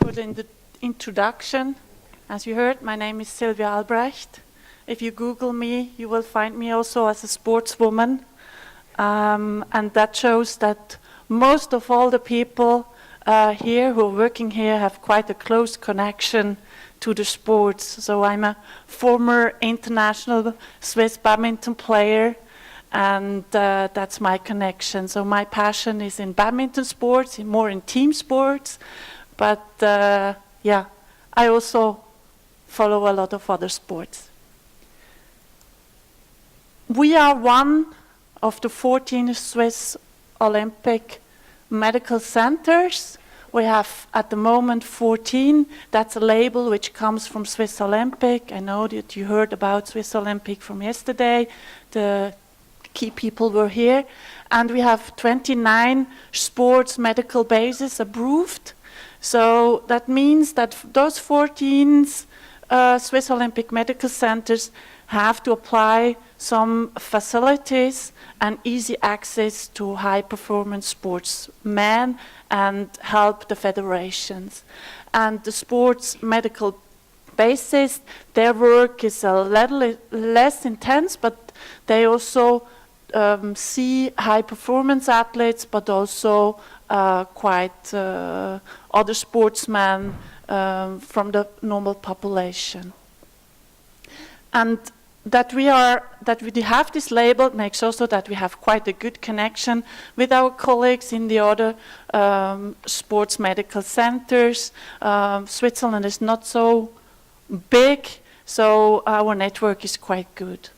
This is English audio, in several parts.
for the introduction. As you heard, my name is Sylvia Albrecht. If you Google me, you will find me also as a sportswoman. And that shows that most of all the people here who are working here have quite a close connection to the sports. So I'm a former international Swiss badminton player, and that's my connection. So my passion is in badminton sports, more in team sports, but yeah, I also follow a lot of other sports. We are one of the 14 Swiss Olympic medical centers. We have at the moment 14. That's a label which comes from Swiss Olympic. I know that you heard about Swiss Olympic from yesterday. The key people were here. And we have 29 sports medical bases approved. So that means that those 14 Swiss Olympic medical centers have to apply some facilities and easy access to high-performance sportsmen and help the federations. And the sports medical basis, their work is a little less intense, but they also see high-performance athletes, but also quite other sportsmen from the normal population. And that we have this label makes also that we have quite a good connection with our colleagues in the other sports medical centers. Switzerland is not so big, so our network is quite good.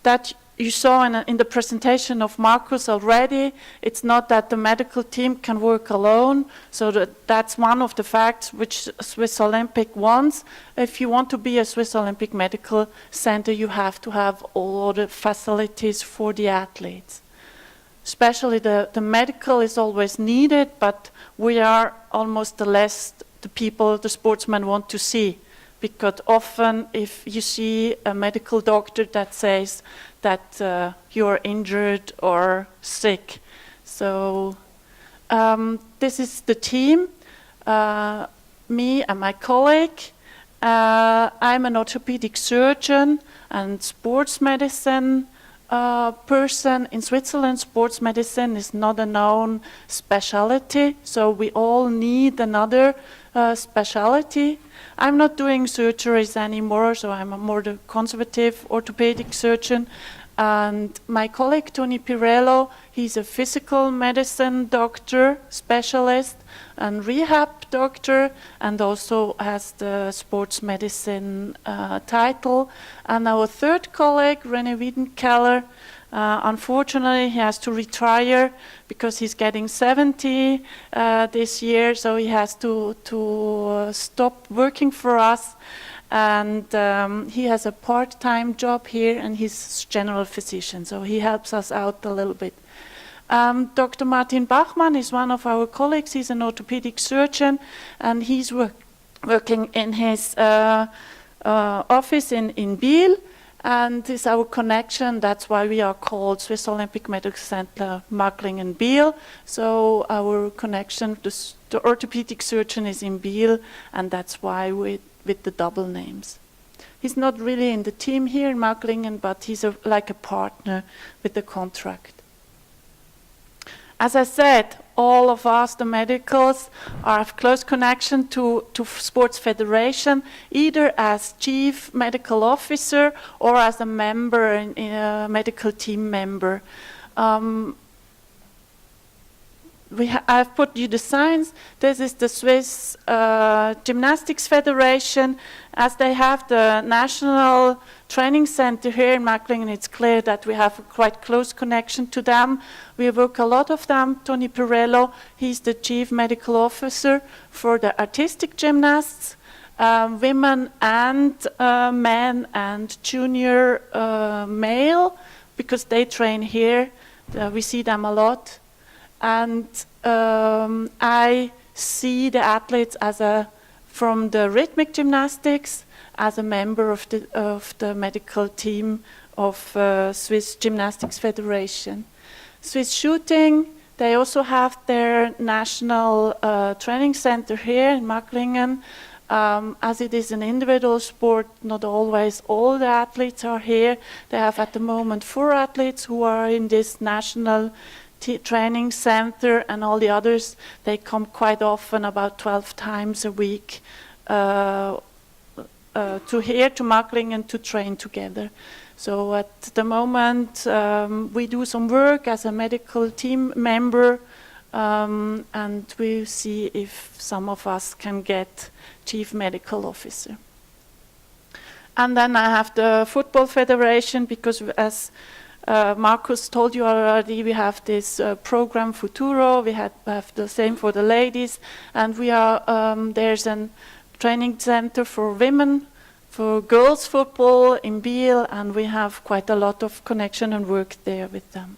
That you saw in the presentation of Markus already, it's not that the medical team can work alone, so that's one of the facts which Swiss Olympic wants. If you want to be a Swiss Olympic medical center, you have to have all the facilities for the athletes. Especially the medical is always needed, but we are almost the people the sportsmen want to see. Because often if you see a medical doctor that says that you're injured or sick. So this is the team, me and my colleague. I'm an orthopedic surgeon and sports medicine person. In Switzerland, sports medicine is not a known specialty, so we all need another specialty. I'm not doing surgeries anymore, so I'm a more the conservative orthopedic surgeon. And my colleague, Tony Pirello, he's a physical medicine doctor, specialist, and rehab doctor, and also has the sports medicine title. And our third colleague, René Wiedenkeller, unfortunately, he has to retire because he's getting 70 this year, so he has to stop working for us. And he has a part-time job here, and he's general physician, so he helps us out a little bit. Dr. Martin Bachmann is one of our colleagues. He's an orthopedic surgeon, and he's working in his office in Biel. And this is our connection. That's why we are called Swiss Olympic Medical Center Magglingen-Biel. So our connection, the orthopedic surgeon is in Biel, and that's why with the double names. He's not really in the team here in Magglingen, but he's like a partner with the contract. As I said, all of us, the medicals, have close connection to sports federation, either as chief medical officer or as a member, a medical team member. I've put you the signs. This is the Swiss Gymnastics Federation. As they have the national training center here in Magglingen, it's clear that we have a quite close connection to them. We work a lot of them. Tony Pirello, he's the chief medical officer for the artistic gymnasts, women and men and junior male, because they train here. We see them a lot. And I see the athletes from the rhythmic gymnastics as a member of the medical team of Swiss Gymnastics Federation. Swiss shooting, They also have their national training center here in Macklingen. As it is an individual sport, not always all the athletes are here. They have at the moment 4 athletes who are in this national training center, and all the others, they come quite often, about 12 times a week, to here, to Macklingen, to train together. So at the moment, we do some work as a medical team member, and we see if some of us can get chief medical officer. And then I have the Football Federation, because as Marcus told you already, we have this program Futuro. We have the same for the ladies, and we are there's a training center for women, for girls football in Biel, and we have quite a lot of connection and work there with them.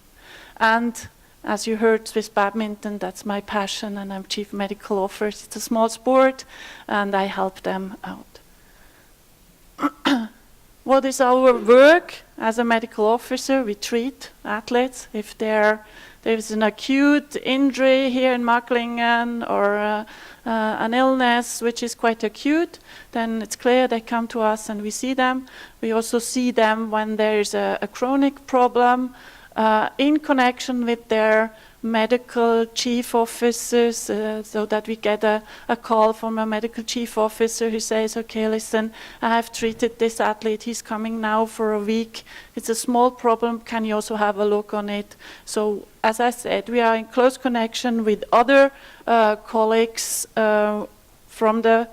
And as you heard, Swiss badminton, that's my passion, and I'm chief medical officer. It's a small sport, and I help them out. What is our work as a medical officer? We treat athletes. If there's an acute injury here in Macklingen, or an illness which is quite acute, then it's clear they come to us and we see them. We also see them when there's a chronic problem in connection with their medical chief officers, so that we get a call from a medical chief officer who says, okay, listen, I have treated this athlete, he's coming now for a week, it's a small problem, can you also have a look on it? So as I said, we are in close connection with other colleagues from the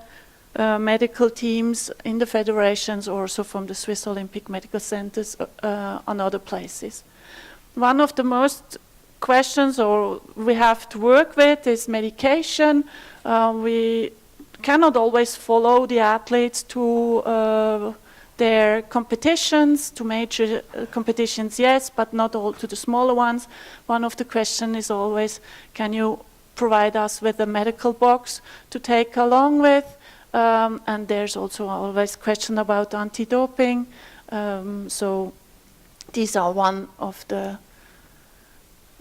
medical teams in the federations, or also from the Swiss Olympic Medical Centers on other places. One of the most questions or we have to work with is medication. We cannot always follow the athletes to their competitions, to major competitions, yes, but not all to the smaller ones. One of the questions is always, can you provide us with a medical box to take along with? And there's also always question about anti-doping. So these are one of the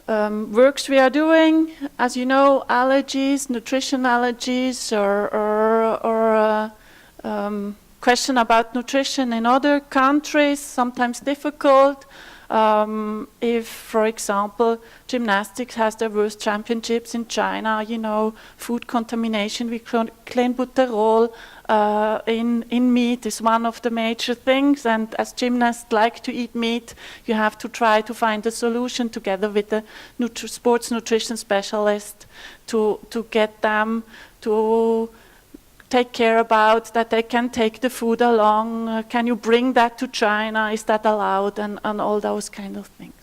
works we are doing. As you know, allergies, nutrition allergies, or question about nutrition in other countries, sometimes difficult. If, for example, gymnastics has their worst championships in China, you know, food contamination with clenbuterol in meat is one of the major things, and as gymnasts like to eat meat, you have to try to find a solution together with the sports nutrition specialist to get them to take care about that they can take the food along. Can you bring that to China? Is that allowed? And all those kind of things.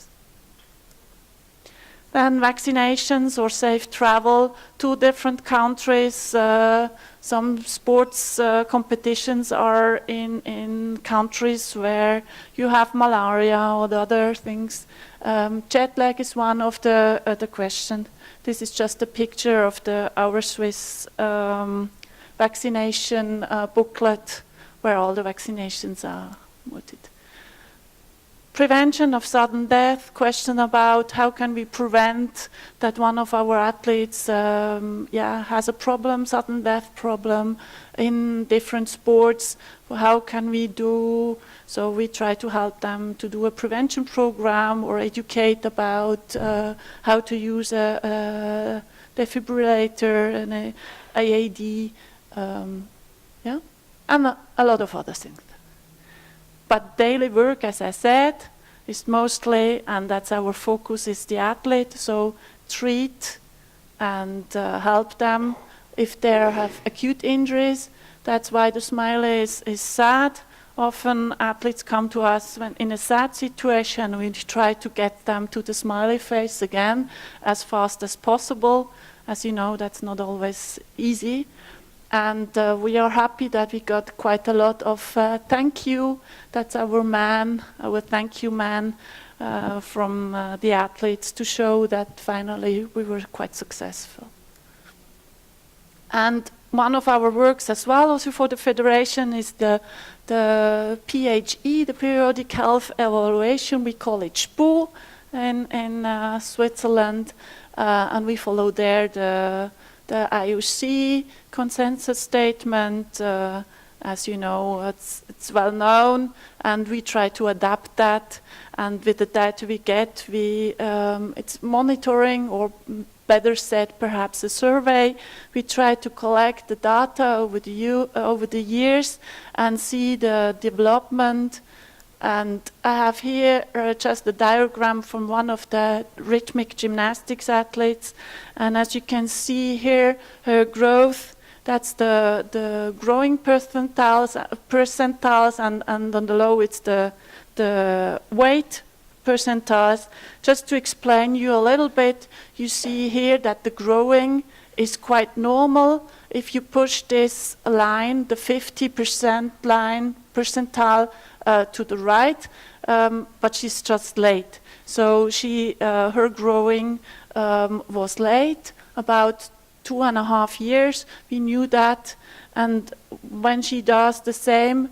Then vaccinations or safe travel to different countries. Some sports competitions are in countries where you have malaria or the other things. Jet lag is one of the questions. This is just a picture of our Swiss vaccination booklet where all the vaccinations are noted. Prevention of sudden death, question about how can we prevent that one of our athletes has a problem, sudden death problem in different sports. How can we do? So we try to help them to do a prevention program or educate about how to use a defibrillator and a IAD, and a lot of other things. But daily work, as I said, is mostly, and that's our focus, is the athlete. So treat and help them if they have acute injuries. That's why the smiley is sad. Often athletes come to us when in a sad situation. We try to get them to the smiley face again as fast as possible. As you know, that's not always easy. And we are happy that we got quite a lot of thank you. That's our thank you man from the athletes to show that finally we were quite successful. And one of our works as well, also for the Federation, is the PHE, the Periodic Health Evaluation. We call it SPU. in Switzerland, and we follow there the IOC consensus statement. As you know, it's well known, and we try to adapt that. And with the data we get, it's monitoring, or better said, perhaps a survey. We try to collect the data over the years and see the development. And I have here just a diagram from one of the rhythmic gymnastics athletes. And as you can see here, her growth, that's the growing percentiles, and on the low it's the weight percentiles. Just to explain you a little bit, you see here that the growing is quite normal. If you push this line, the 50% line percentile, to the right, but she's just late. So her growing was late, about 2.5 years. We knew that, and when she does the same,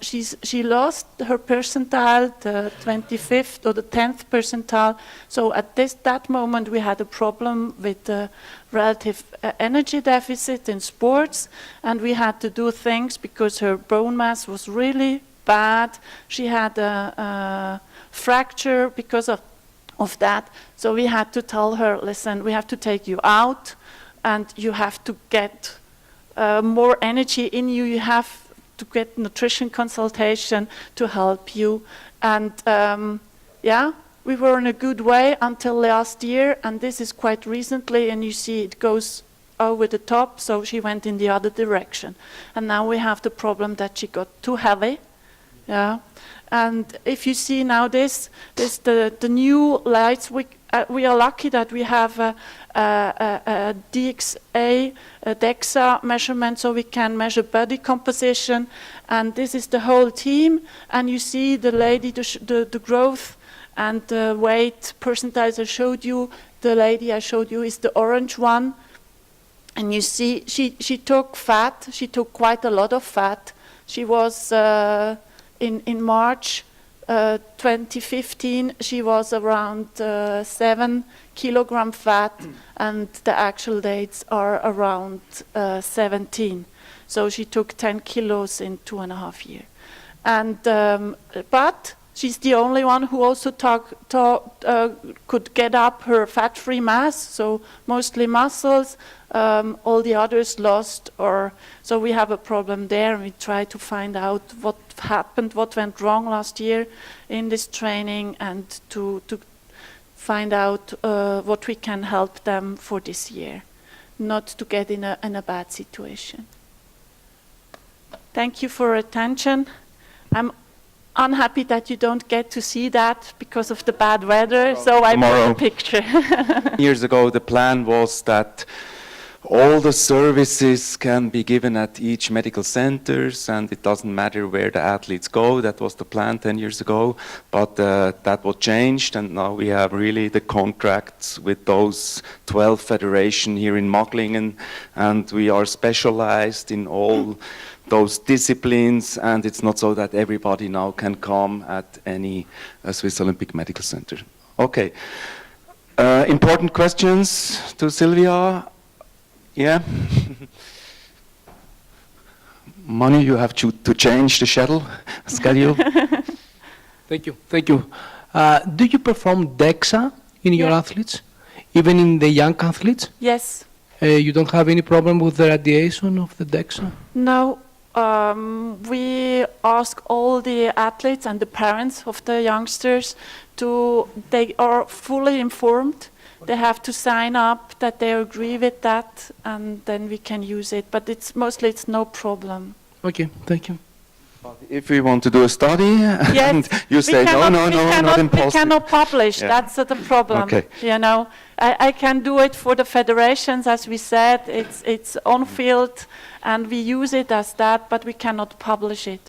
she lost her percentile, the 25th or the 10th percentile. So at that moment we had a problem with the relative energy deficit in sports, and we had to do things because her bone mass was really bad. She had a fracture because of that. So we had to tell her, listen, we have to take you out, and you have to get more energy in you. You have to get nutrition consultation to help you. And yeah, we were in a good way until last year, and this is quite recently, and you see it goes over the top, so she went in the other direction. And now we have the problem that she got too heavy. Yeah, and if you see now the new lights, we are lucky that we have a DXA, a DEXA measurement, so we can measure body composition, and this is the whole team, and you see the lady, the growth and the weight percentiles I showed you. The lady I showed you is the orange one, and you see she took fat, she took quite a lot of fat. She was in March 2015, she was around 7 kilogram fat, and the actual dates are around 17. So she took 10 kilos in 2.5 years. And but she's the only one who also could get up her fat-free mass, so mostly muscles. All the others lost, so we have a problem there, and we try to find out what happened, what went wrong last year in this training, and to find out what we can help them for this year, not to get in a bad situation. Thank you for your attention. I'm unhappy that you don't get to see that because of the bad weather, so I put a picture. Years ago, the plan was that all the services can be given at each medical centers, and it doesn't matter where the athletes go. That was the plan 10 years ago, but that was changed, and now we have really the contracts with those 12 federations here in Magglingen, and we are specialized in all those disciplines, and it's not so that everybody now can come at any Swiss Olympic Medical Center. Okay, important questions to Sylvia? Yeah. Manu, you have to change the schedule. Thank you. Thank you. Do you perform DEXA in your athletes, even in the young athletes? Yes. You don't have any problem with the radiation of the DEXA? No. We ask all the athletes and the parents of the youngsters they are fully informed. They have to sign up that they agree with that, and then we can use it. But it's no problem. Okay, thank you. If we want to do a study, and you say no, not impossible. We cannot publish. Yeah. That's the problem. Okay. You know, I can do it for the federations, as we said. It's on field, and we use it as that, but we cannot publish it.